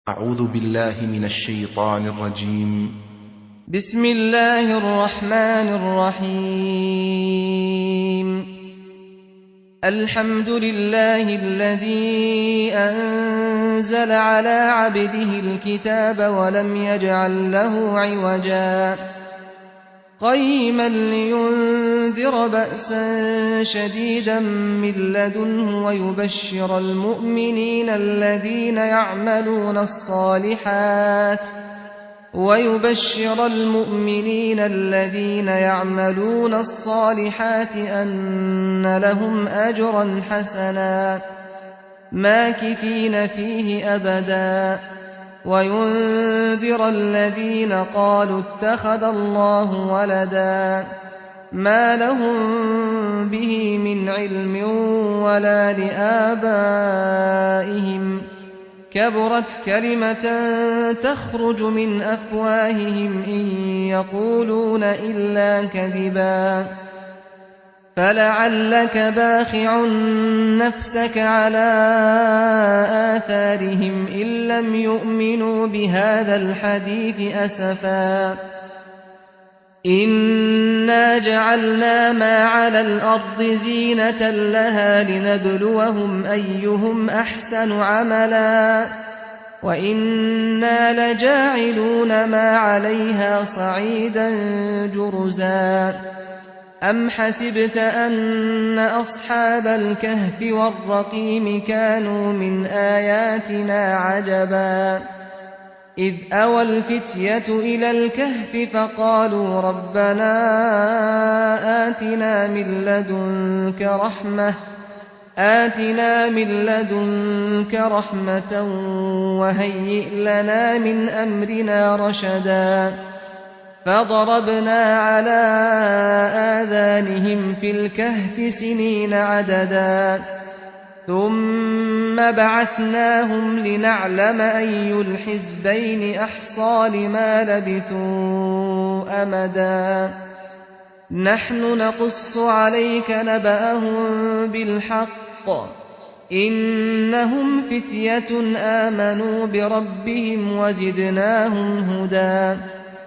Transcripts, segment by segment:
أعوذ بالله من الشيطان الرجيم. بسم الله الرحمن الرحيم. الحمد لله الذي أنزل على عبده الكتاب ولم يجعل له عوجا قيما لينذر بأسا شديدا من لدنه ويبشر المؤمنين الذين يعملون الصالحات أن لهم أجرا حسنا ماكثين فيه أبدا وينذر الذين قالوا اتخذ الله ولدا ما لهم به من علم ولا لآبائهم كبرت كلمة تخرج من أفواههم إن يقولون إلا كذبا فلعلك باخع نفسك على آثارهم إن لم يؤمنوا بهذا الحديث أسفا إنا جعلنا ما على الأرض زينة لها لنبلوهم أيهم أحسن عملا وإنا لجاعلون ما عليها صعيدا جرزا أم حسبت أن أصحاب الكهف والرقيم كانوا من آياتنا عجبا إذ أوى الفتية إلى الكهف فقالوا ربنا آتنا من لدنك رحمة وهيئ لنا من أمرنا رشدا فضربنا على آذانهم في الكهف سنين عددا ثم بعثناهم لنعلم أي الحزبين أحصى لما لبثوا أمدا نحن نقص عليك نبأهم بالحق إنهم فتية آمنوا بربهم وزدناهم هدى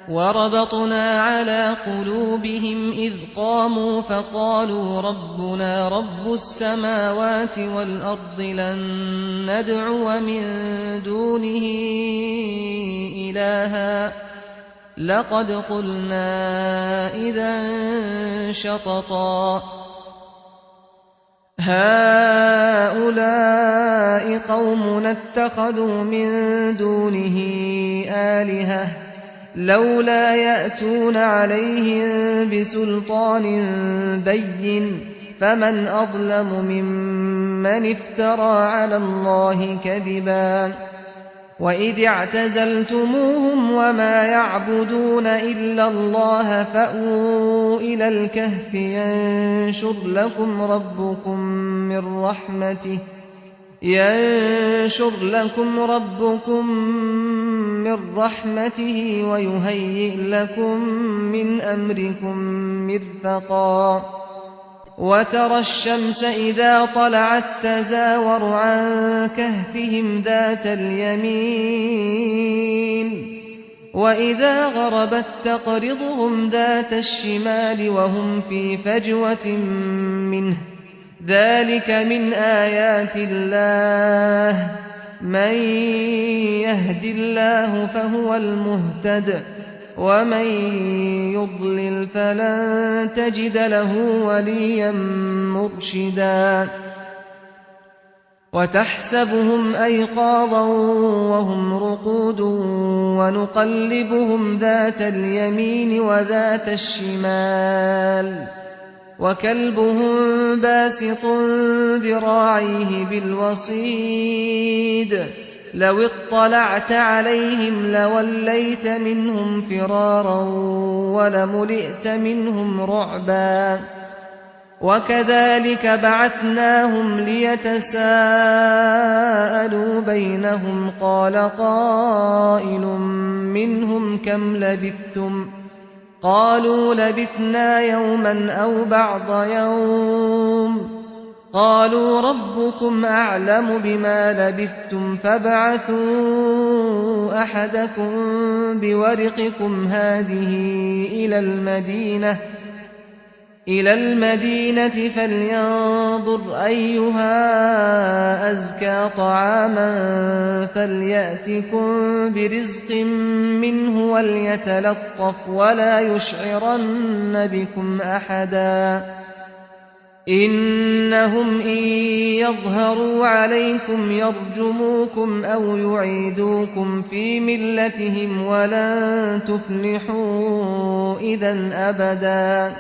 وربطنا على قلوبهم إذ قاموا فقالوا ربنا رب السماوات والأرض لن ندعو من دونه إلها لقد قلنا إذا شططا هؤلاء قومنا اتخذوا من دونه آلهة لولا يأتون عليهم بسلطان بين فمن أظلم ممن افترى على الله كذبا وإذ اعتزلتموهم وما يعبدون إلا الله فأووا إلى الكهف ينشر لكم ربكم من رحمته ويهيئ لكم من أمركم مرفقا وترى الشمس إذا طلعت تزاور عن كهفهم ذات اليمين وإذا غربت تقرضهم ذات الشمال وهم في فجوة منه ذلك من آيات الله من يهد الله فهو المهتد ومن يضلل فلن تجد له وليا مرشدا وتحسبهم أيقاظا وهم رقود ونقلبهم ذات اليمين وذات الشمال وكلبهم باسط ذراعيه بالوصيد لو اطلعت عليهم لوليت منهم فرارا ولملئت منهم رعبا وكذلك بعثناهم ليتساءلوا بينهم قال قائل منهم كم لبثتم قالوا لبثنا يوما أو بعض يوم قالوا ربكم أعلم بما لبثتم فابعثوا أحدكم بورقكم هذه إلى المدينة فلينظر أيها أزكى طعاما فليأتكم برزق منه وليتلطف ولا يشعرن بكم أحدا إنهم إن يظهروا عليكم يرجموكم أو يعيدوكم في ملتهم ولن تفلحوا إذا أبدا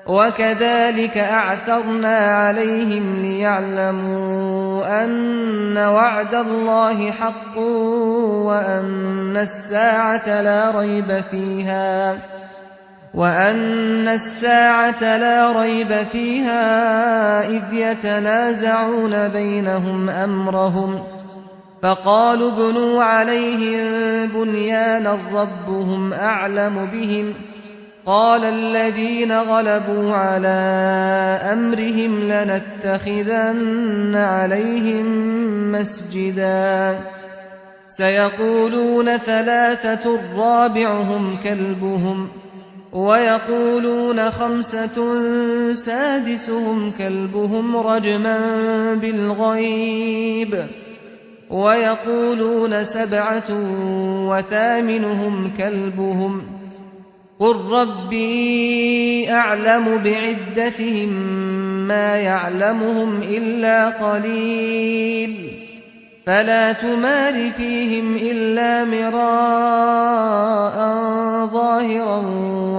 وكذلك أعثرنا عليهم ليعلموا أن وعد الله حق وأن الساعة لا ريب فيها إذ يتنازعون بينهم أمرهم فقالوا ابنوا عليهم بنيانا ربهم أعلم بهم قال الذين غلبوا على أمرهم لنتخذن عليهم مسجدا سيقولون ثلاثة رابعهم كلبهم ويقولون خمسة سادسهم كلبهم رجما بالغيب ويقولون سبعة وثامنهم كلبهم قل ربي أعلم بعدتهم ما يعلمهم إلا قليل فلا تمار فيهم إلا مراء ظاهرا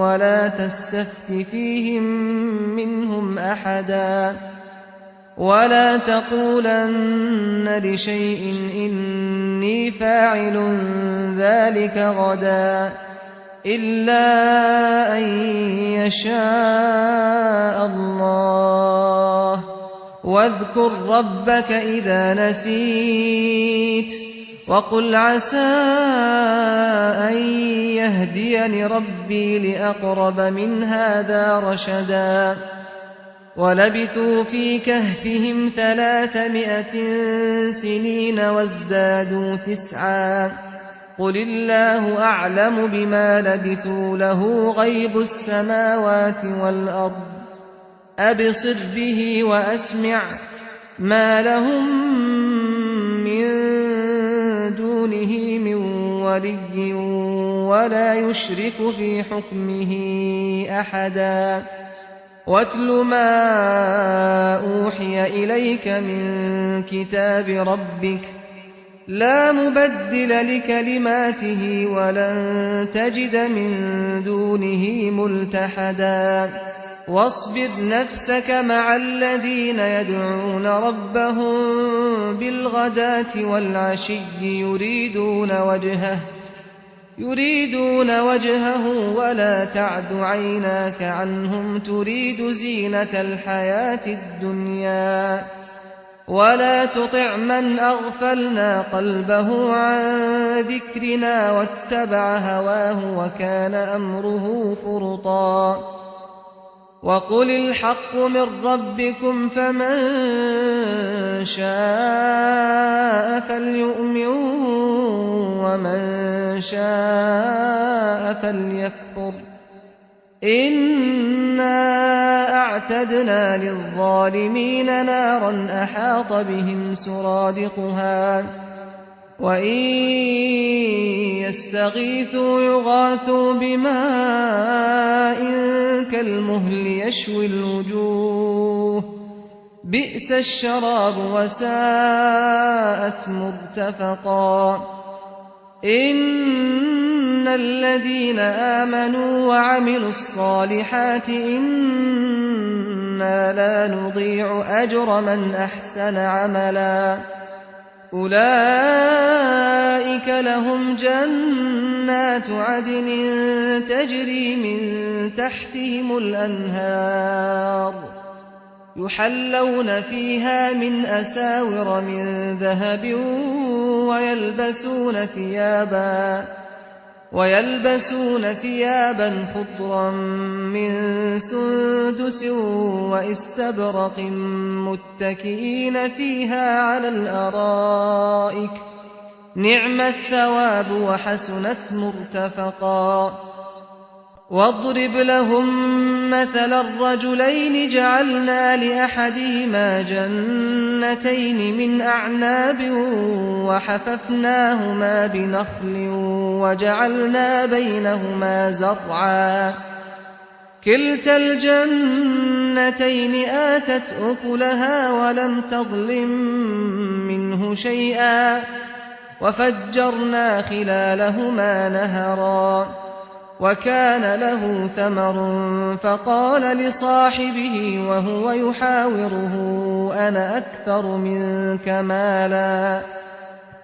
ولا تستفت فيهم منهم أحدا ولا تقولن لشيء إني فاعل ذلك غدا إلا أن يشاء الله واذكر ربك إذا نسيت وقل عسى أن يهديني ربي لأقرب من هذا رشدا ولبثوا في كهفهم 300 سنين وازدادوا 9 قل الله أعلم بما لبثوا له غيب السماوات والأرض أبصر به وأسمع ما لهم من دونه من ولي ولا يشرك في حكمه أحدا واتل ما أوحي إليك من كتاب ربك لا مبدل لكلماته ولن تجد من دونه ملتحدا واصبر نفسك مع الذين يدعون ربهم بالغداة والعشي يريدون وجهه ولا تعد عيناك عنهم تريد زينة الحياة الدنيا ولا تطع من أغفلنا قلبه عن ذكرنا واتبع هواه وكان أمره فرطا وقل الحق من ربكم فمن شاء فليؤمن ومن شاء فليكفر إنا أعتدنا للظالمين نارا أحاط بهم سرادقها وإن يستغيثوا يغاثوا بماء كالمهل يشوي الوجوه بئس الشراب وساءت مرتفقا إن الذين آمنوا وعملوا الصالحات إنا لا نضيع أجر من أحسن عملا أولئك لهم جنات عدن تجري من تحتهم الأنهار يحلون فيها من أساور من ذهب ويلبسون ثيابا خضرا من سندس وإستبرق متكئين فيها على الأرائك نعم الثواب وحسنت مرتفقا واضرب لهم مثل الرجلين جعلنا لأحدهما جنتين من أعناب وحففناهما بنخل وجعلنا بينهما زرعا كلتا الجنتين آتت أكلها ولم تظلم منه شيئا وفجرنا خلالهما نهرا وكان له ثمر فقال لصاحبه وهو يحاوره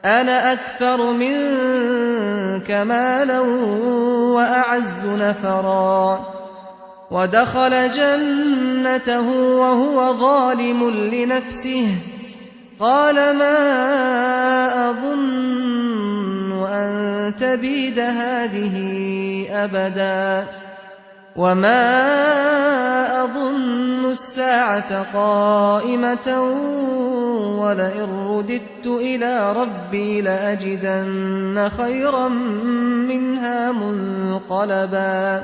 أنا أكثر منك مالا وأعز نفرا ودخل جنته وهو ظالم لنفسه قال ما أظن أن تبيد هذه أبدا وما أظن الساعة قائمة ولئن رددت إلى ربي لأجدن خيرا منها منقلبا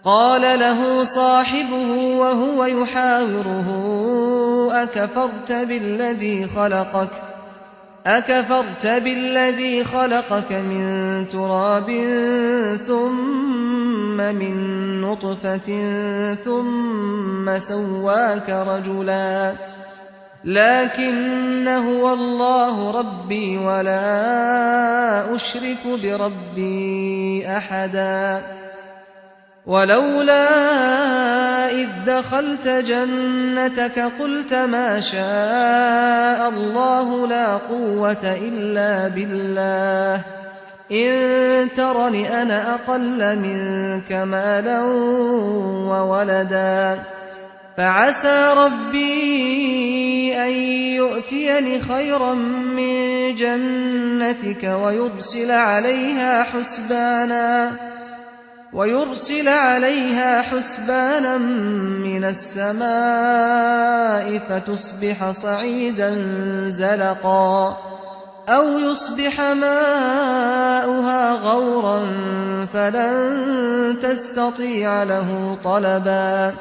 قال له صاحبه وهو يحاوره أكفرت بالذي خلقك من تراب ثم من نطفة ثم سواك رجلا لكن هو الله ربي ولا أشرك بربي أحدا ولولا إذ دخلت جنتك قلت ما شاء الله لا قوة إلا بالله إن ترني أنا أقل منك مالا وولدا فعسى ربي أن يؤتيني خيرا من جنتك ويرسل عليها حسبانا من السماء فتصبح صعيدا زلقا أو يصبح ماؤها غورا فلن تستطيع له طلبا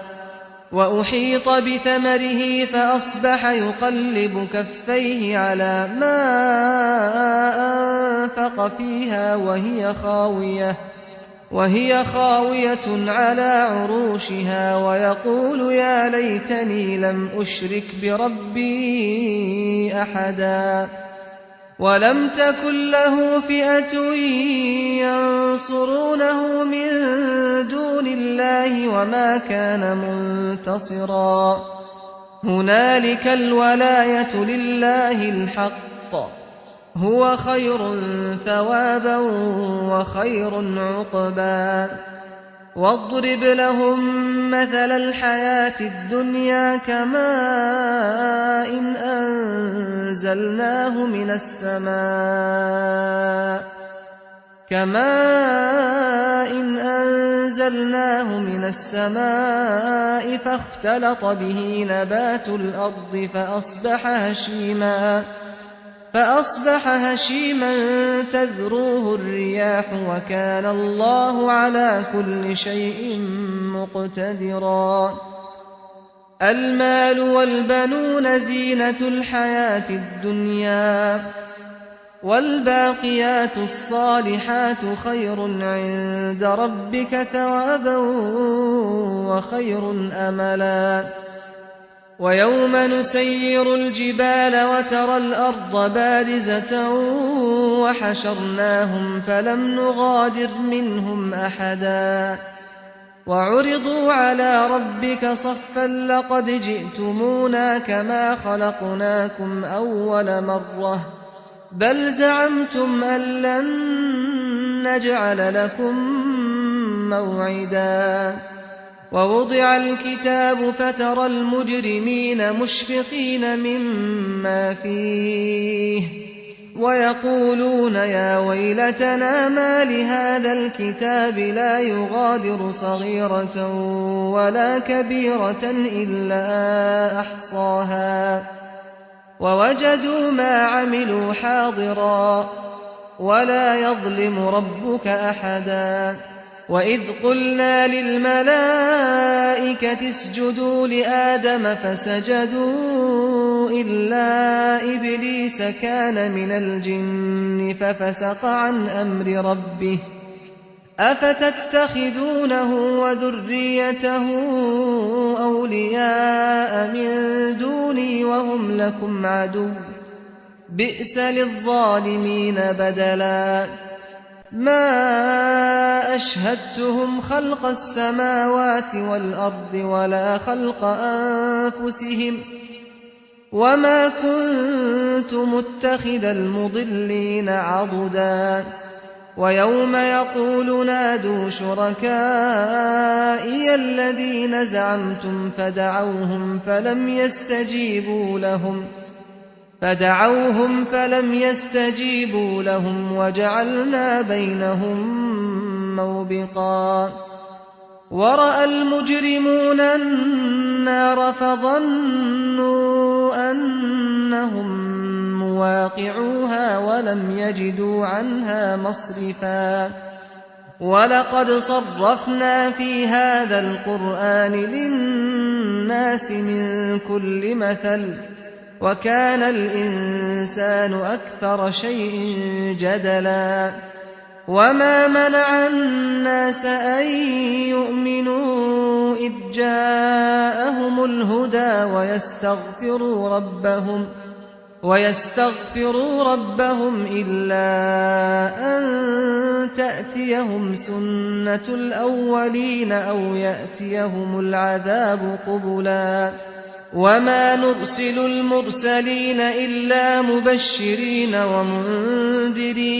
وأحيط بثمره فأصبح يقلب كفيه على ما أنفق فيها وهي خاوية على عروشها ويقول يا ليتني لم أشرك بربي أحدا ولم تكن له فئة ينصرونه من دون الله وما كان منتصرا هنالك الولاية لله الحق هو خير ثوابا وخير عقبا واضرب لهم مثل الحياة الدنيا كماء أنزلناه من السماء فاختلط به نبات الأرض فأصبح هشيما تذروه الرياح وكان الله على كل شيء مقتدرا المال والبنون زينة الحياة الدنيا والباقيات الصالحات خير عند ربك ثوابا وخير أملا ويوم نسير الجبال وترى الأرض بارزة وحشرناهم فلم نغادر منهم أحدا وعرضوا على ربك صفا لقد جئتمونا كما خلقناكم أول مرة بل زعمتم أن لن نجعل لكم موعدا ووضع الكتاب فترى المجرمين مشفقين مما فيه ويقولون يا ويلتنا ما لهذا الكتاب لا يغادر صغيرة ولا كبيرة إلا أحصاها ووجدوا ما عملوا حاضرا ولا يظلم ربك أحدا وإذ قلنا للملائكة اسجدوا لآدم فسجدوا إلا إبليس كان من الجن ففسق عن أمر ربه أفتتخذونه وذريته أولياء من دوني وهم لكم عدو بئس للظالمين بدلا ما أشهدتهم خلق السماوات والأرض ولا خلق أنفسهم وما كنت متخذ المضلين عضدا ويوم يقول نادوا شركائي الذين زعمتم فدعوهم فلم يستجيبوا لهم وجعلنا بينهم موبقا ورأى المجرمون النار فظنوا أنهم مواقعوها ولم يجدوا عنها مصرفا ولقد صرفنا في هذا القرآن للناس من كل مثل وكان الإنسان أكثر شيء جدلا وما منع الناس أن يؤمنوا إذ جاءهم الهدى ويستغفروا ربهم إلا أن تأتيهم سنة الأولين أو يأتيهم العذاب قبلا وما نرسل المرسلين إلا مبشرين ومنذرين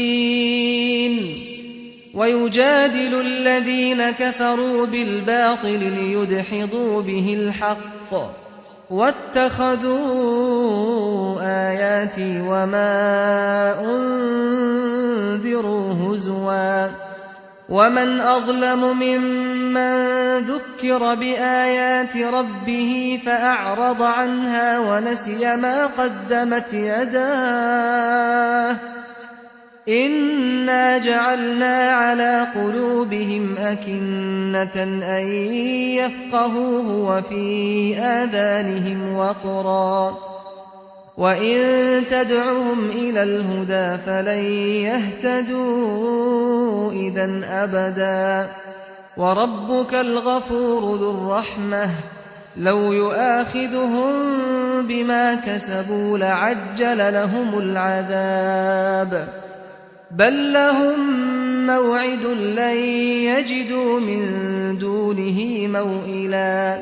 ويجادل الذين كفروا بالباطل ليدحضوا به الحق واتخذوا آياتي وما أنذروا هزوا ومن أظلم ممن ذكر بآيات ربه فأعرض عنها ونسي ما قدمت يداه إنا جعلنا على قلوبهم أكنة أن يفقهوه وفي آذانهم وقرا وإن تدعهم إلى الهدى فلن يهتدوا إذا أبدا وربك الغفور ذو الرحمة لو يؤاخذهم بما كسبوا لعجل لهم العذاب بل لهم موعد لن يجدوا من دونه موئلا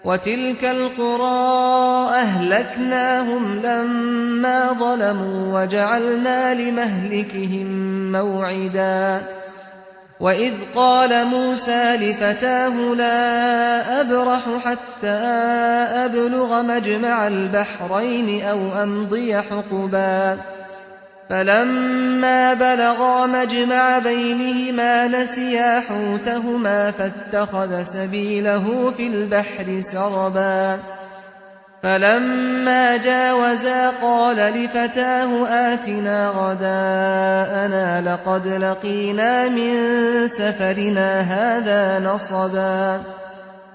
وتلك القرى أهلكناهم لما ظلموا وجعلنا لمهلكهم موعدا وإذ قال موسى لفتاه لا أبرح حتى أبلغ مجمع البحرين أو أمضي حقبا فلما بلغا مجمع بينهما نسيا حوتهما فاتخذ سبيله في البحر سربا فلما جاوزا قال لفتاه آتنا غداءنا لقد لقينا من سفرنا هذا نصبا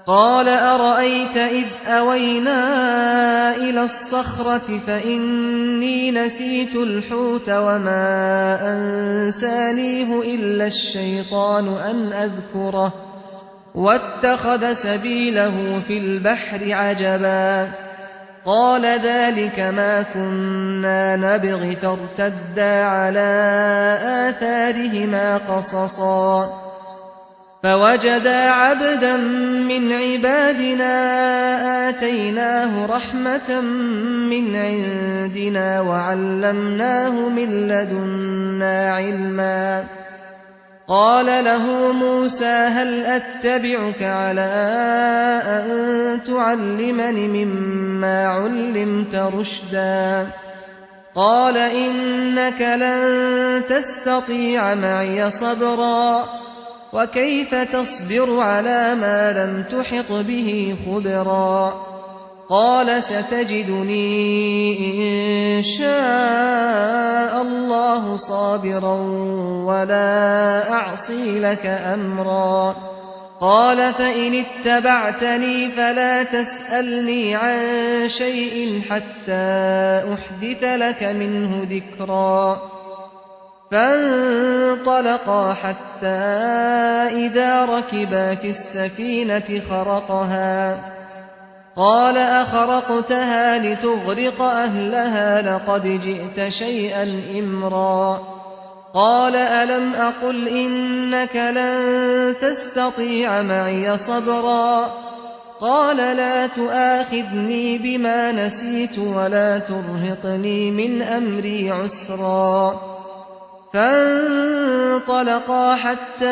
قال أرأيت إذ أوينا إلى الصخرة فإني نسيت الحوت وما أنسانيه إلا الشيطان أن أذكره واتخذ سبيله في البحر عجبا قال ذلك ما كنا نبغي فارتدا على آثارهما قصصا فوجدا عبدا من عبادنا آتيناه رحمة من عندنا وعلمناه من لدنا علما قال له موسى هل أتبعك على أن تعلمني مما علمت رشدا قال إنك لن تستطيع معي صبرا وكيف تصبر على ما لم تحط به خبرا قال ستجدني إن شاء الله صابرا ولا أعصي لك أمرا قال فإن اتبعتني فلا تسألني عن شيء حتى أحدث لك منه ذكرا فانطلقا حتى إذا ركبا في السفينة خرقها قال أخرقتها لتغرق أهلها لقد جئت شيئا إمرا قال ألم أقل إنك لن تستطيع معي صبرا قال لا تؤاخذني بما نسيت ولا ترهقني من أمري عسرا فانطلقا حتى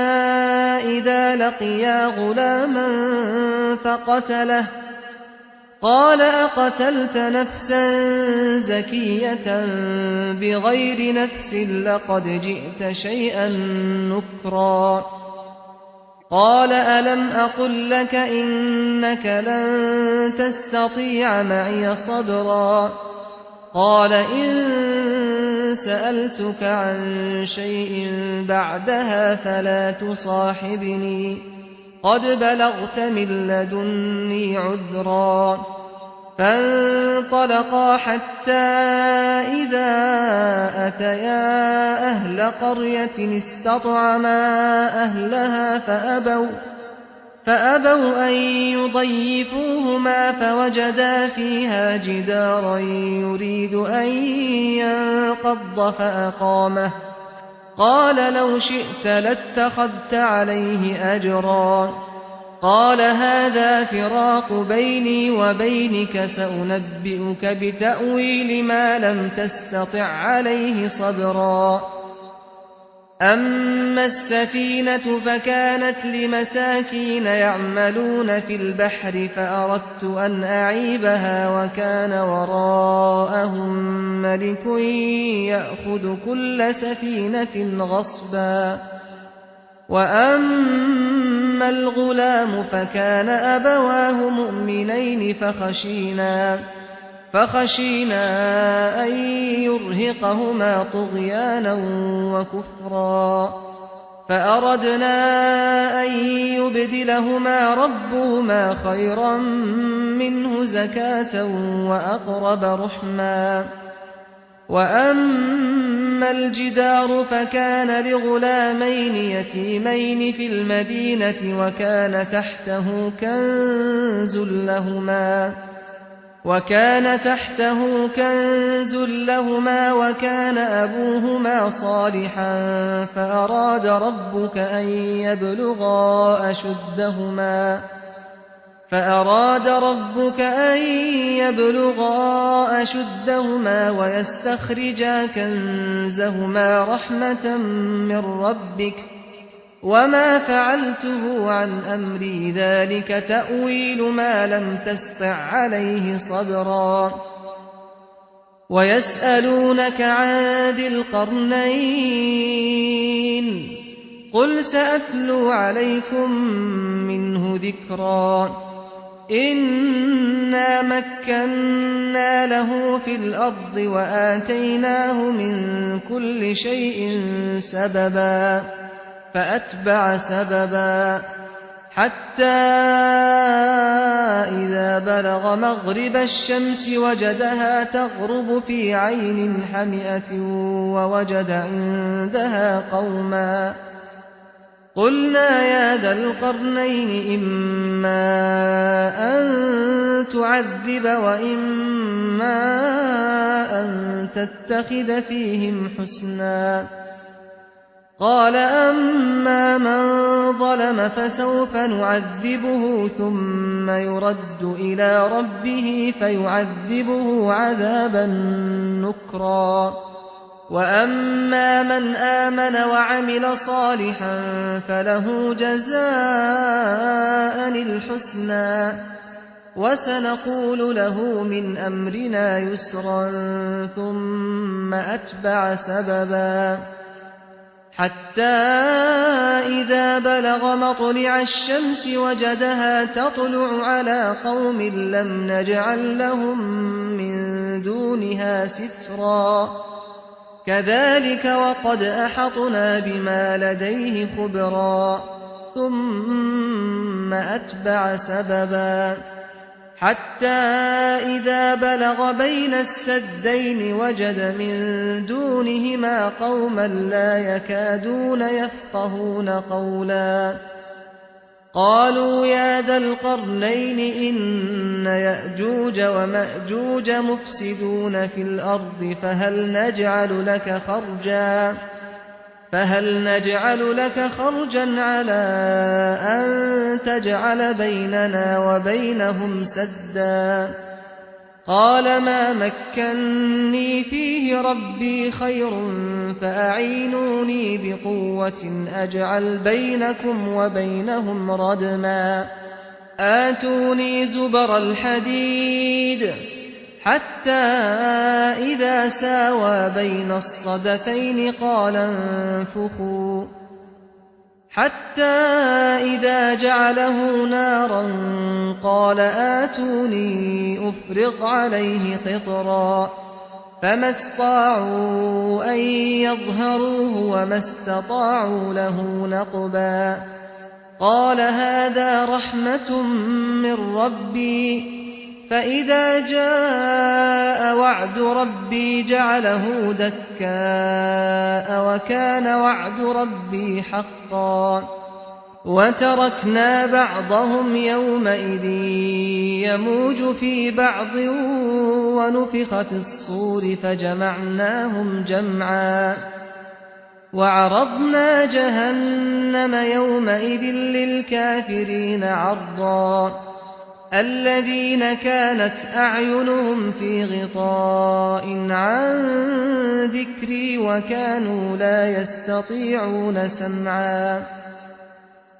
إذا لقيا غلاما فقتله قال أقتلت نفسا زكية بغير نفس لقد جئت شيئا نكرا قال ألم أقل لك إنك لن تستطيع معي صبرا قال إن سألتك عن شيء بعدها فلا تصاحبني قد بلغت من لدني عذرا فانطلقا حتى إذا أتيا أهل قرية استطعما أهلها فأبوا أن يضيفوهما فوجدا فيها جدارا يريد أن ينقض فأقامه قال لو شئت لاتخذت عليه أجرا قال هذا فراق بيني وبينك سأنبئك بتأويل ما لم تستطع عليه صبرا أما السفينة فكانت لمساكين يعملون في البحر فأردت أن أعيبها وكان وراءهم ملك يأخذ كل سفينة غصبا وأما الغلام فكان أبواه مؤمنين فخشينا أن يرهقهما طغيانا وكفرا فأردنا أن يبدلهما ربهما خيرا منه زكاة وأقرب رحما وأما الجدار فكان لغلامين يتيمين في المدينة وكان تحته كنز لهما وكان أبوهما صالحا فأراد ربك أن يبلغا أشدهما ويستخرجا كنزهما رحمة من ربك وما فعلته عن أمري ذلك تأويل ما لم تسطع عليه صبرا ويسألونك عن ذي القرنين قل سأتلو عليكم منه ذكرا إنا مكنا له في الأرض وآتيناه من كل شيء سببا فأتبع سببا حتى إذا بلغ مغرب الشمس وجدها تغرب في عين حمئة ووجد عندها قوما قلنا يا ذا القرنين إما أن تعذب وإما أن تتخذ فيهم حسنا قال أما من ظلم فسوف نعذبه ثم يرد إلى ربه فيعذبه عذابا نكرا وأما من آمن وعمل صالحا فله جزاء الحسنى وسنقول له من أمرنا يسرا ثم أتبع سببا حتى إذا بلغ مطلع الشمس وجدها تطلع على قوم لم نجعل لهم من دونها سترا كذلك وقد أحطنا بما لديه خبرا ثم أتبع سببا حتى إذا بلغ بين السدين وجد من دونهما قوما لا يكادون يفقهون قولا قالوا يا ذا القرنين إن يأجوج ومأجوج مفسدون في الأرض فهل نجعل لك خرجا على أن تجعل بيننا وبينهم سدا قال ما مكني فيه ربي خير فأعينوني بقوة أجعل بينكم وبينهم ردما آتوني زبر الحديد حتى إذا ساوى بين الصدفين قال انفخوا حتى إذا جعله نارا قال آتوني أفرغ عليه قطرا فما استطاعوا أن يظهروه وما استطاعوا له نقبا قال هذا رحمة من ربي فإذا جاء وعد ربي جعله دكاء وكان وعد ربي حقا وتركنا بعضهم يومئذ يموج في بعض ونفخ في الصور فجمعناهم جمعا وعرضنا جهنم يومئذ للكافرين عرضا الذين كانت أعينهم في غطاء عن ذكري وكانوا لا يستطيعون سمعا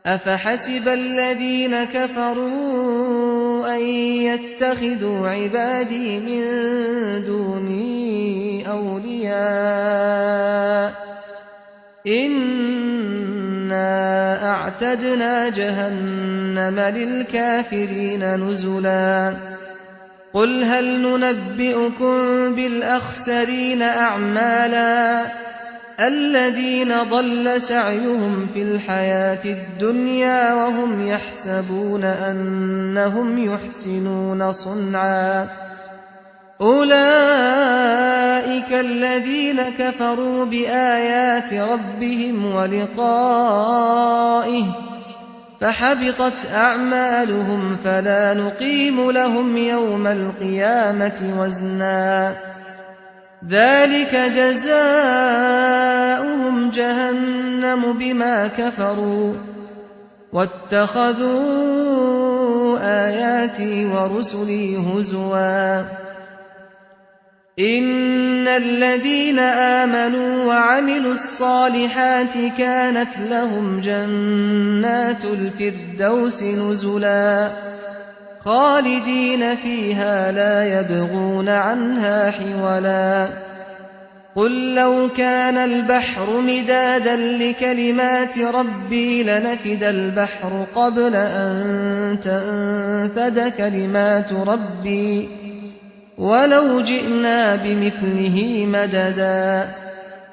أفحسب الذين كفروا أن يتخذوا عبادي من دوني أولياء إنا أعتدنا جهنم للكافرين نزلا قل هل ننبئكم بالأخسرين أعمالا الذين ضل سعيهم في الحياة الدنيا وهم يحسبون أنهم يحسنون صنعا أولئك الذين كفروا بآيات ربهم ولقائه فحبطت أعمالهم فلا نقيم لهم يوم القيامة وزنا ذلك جزاؤهم جهنم بما كفروا واتخذوا آياتي ورسلي هزوا إن الذين آمنوا وعملوا الصالحات كانت لهم جنات الفردوس نزلا خالدين فيها لا يبغون عنها حولا قل لو كان البحر مدادا لكلمات ربي لنفد البحر قبل أن تنفد كلمات ربي ولو جئنا بمثله مددا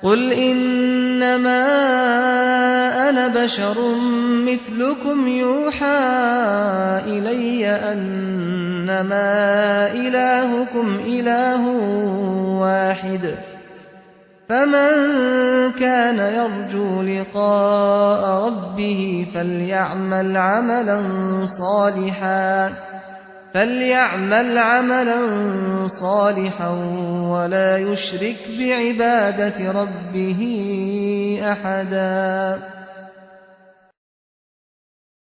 قل إنما أنا بشر مثلكم يوحى إلي أنما إلهكم إله واحد فمن كان يرجو لقاء ربه فليعمل عملا صالحا ولا يشرك بعبادة ربه أحدا